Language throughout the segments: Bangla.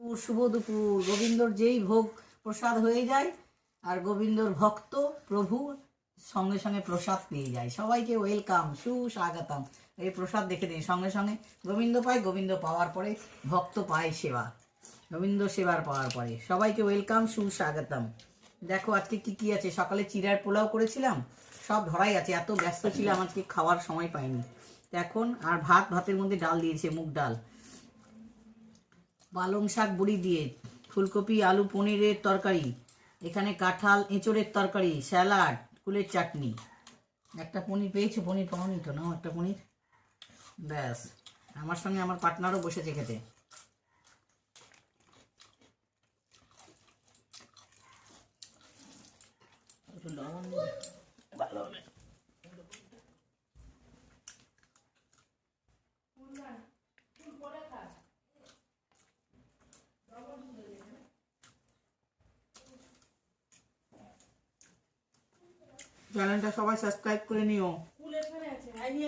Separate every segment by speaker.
Speaker 1: দুপুর, শুভ দুপুর। গোবিন্দর যেই ভোগ প্রসাদ হয়ে যায় আর গোবিন্দর ভক্ত প্রভু সঙ্গে সঙ্গে প্রসাদ পেয়ে যায়। সবাইকে ওয়েলকাম, সুস্বাগতম। এই প্রসাদ দেখে দিন, সঙ্গে সঙ্গে গোবিন্দ পায়, গোবিন্দ পাওয়ার পরে ভক্ত পায় সেবা, গোবিন্দ সেবার পাওয়ার পরে সবাইকে ওয়েলকাম, সুস্বাগতম। দেখো আজকে কি কি আছে। সকালে চিড়ার পোলাও করেছিলাম, সব ধরাই আছে। এত ব্যস্ত ছিলাম আজকে, খাওয়ার সময় পাইনি এখন। আর ভাতের মধ্যে ডাল দিয়েছে, মুগ ডাল, পালং শাক বড়ি দিয়ে, ফুলকপি আলু পনিরের তরকারি, এখানে কাঁঠাল এঁচড়ের তরকারি, স্যালাড, কুলের চাটনি। একটা পনির পেয়েছো? পনির পাওনি তো? নাও একটা পনির। ব্যাস, আমার সঙ্গে আমার পার্টনারও বসেছে খেতে। ভালো হবে। চ্যানেলটা সবাই সাবস্ক্রাইব করে নিও।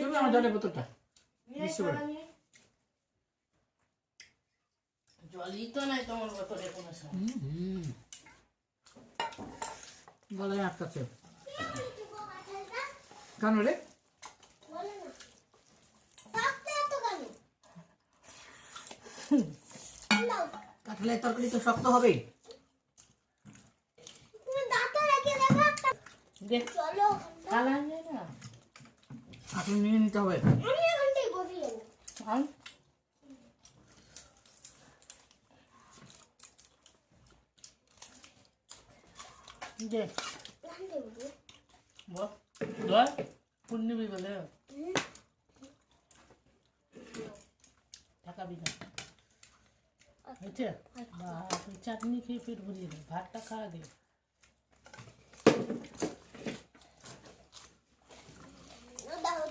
Speaker 1: তুমি আমার জলের বোতলটা
Speaker 2: জলই তো নাই তোমার বোতলে কোনো সময়।
Speaker 1: বলে আটকাচ্ছে কেন রে? কাঁঠালের তরকারি তো শক্ত হবেই। আপনি নিয়ে নিতে হবে।
Speaker 2: পূর্ণিমি বলে টাকা বিনা হয়েছে। চাটনি খেয়ে পেট ভরিয়ে দেয়, ভাতটা খাওয়া দে।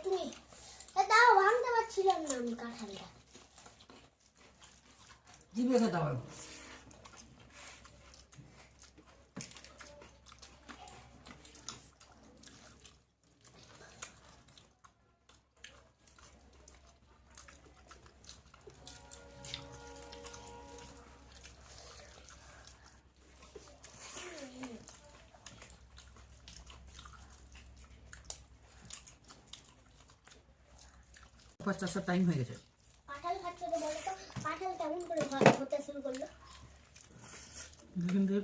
Speaker 3: তুমি দাও, ভাঙতে পারছিলাম না আমি কাঁঠালটা।
Speaker 1: জিভে খেতে হবে। ফার্স্ট আসার টাইম হয়ে গেছে।
Speaker 3: কাঁঠাল খাচ্ছ তো, বলো তো কাঁঠাল কেমন করে হতে শুরু করলো?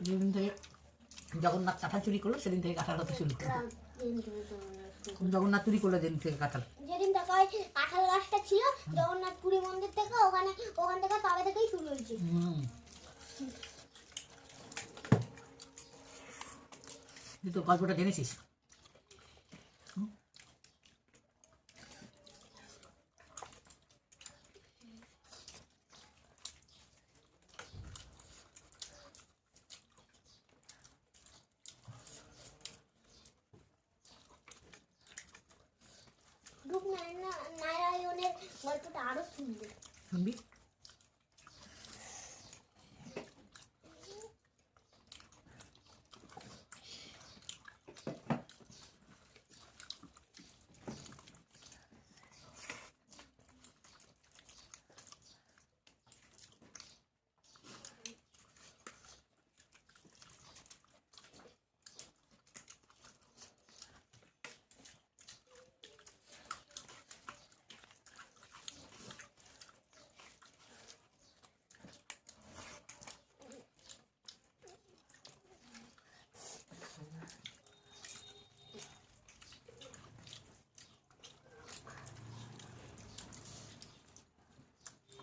Speaker 1: যেদিন থেকে জগন্নাথ কাঁঠাল চুরি করলো সেদিন থেকে কাঁঠাল হতে শুরু করলো। জগন্নাথ চুরি করলো যেদিন থেকে কাঁঠাল।
Speaker 3: যেদিন থেকে কাঁঠাল গাছটা ছিল জগন্নাথ পুরী মন্দির থেকে, ওখান থেকে তবে থেকেই শুরু হয়েছে।
Speaker 1: তুই তো গল্পটা জেনেছিস।
Speaker 3: নারায়ণের গল্পটা আরো সুন্দর।
Speaker 1: শুনবি?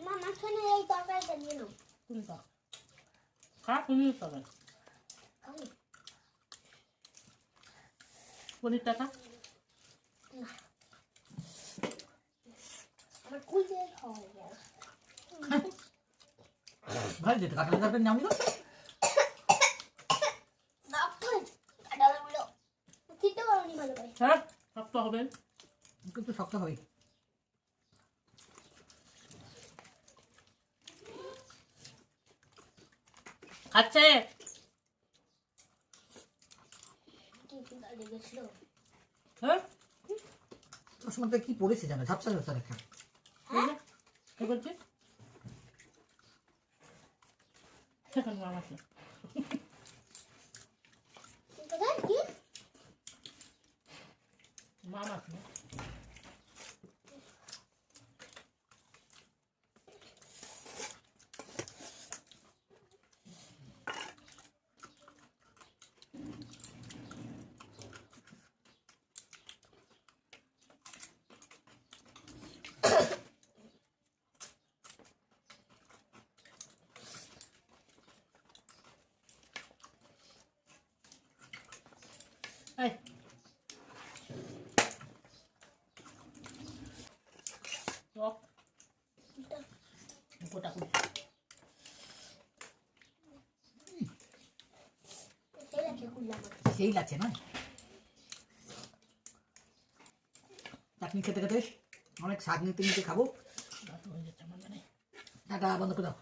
Speaker 3: মাঝখানে এই তরকারিটা নিয়ে নাও।
Speaker 2: কোনটা খা? পনির তরকারি, পনির টাকা
Speaker 3: আমার কুল দিয়ে খাওয়া হয়ে গেল।
Speaker 1: ভাই যেটা কাঁঠালের তরকারি নাম দিল
Speaker 3: খেতে পারোনি ভালো করে।
Speaker 2: হ্যাঁ, শক্ত হবে
Speaker 1: কিন্তু শক্ত হবে।
Speaker 2: খাচ্ছে হ্যাঁ।
Speaker 1: তোর সময় কি পড়েছে জানো? ঝাপসা ঝাপসা রেখা।
Speaker 2: কি বলছিস? সেখানে মাম আছে
Speaker 3: কোথায় কি
Speaker 2: মাম আছে এই চপ গোটা করে
Speaker 3: সেই লাগছে খুললাম
Speaker 1: সেই লাগছে না চাটনি খেতে খেতে অনেক শাক নিতে নিতে খাবো
Speaker 2: দাঁত হয়ে যাচ্ছে আমার মানে
Speaker 1: টাটা বন্ধ করে দাও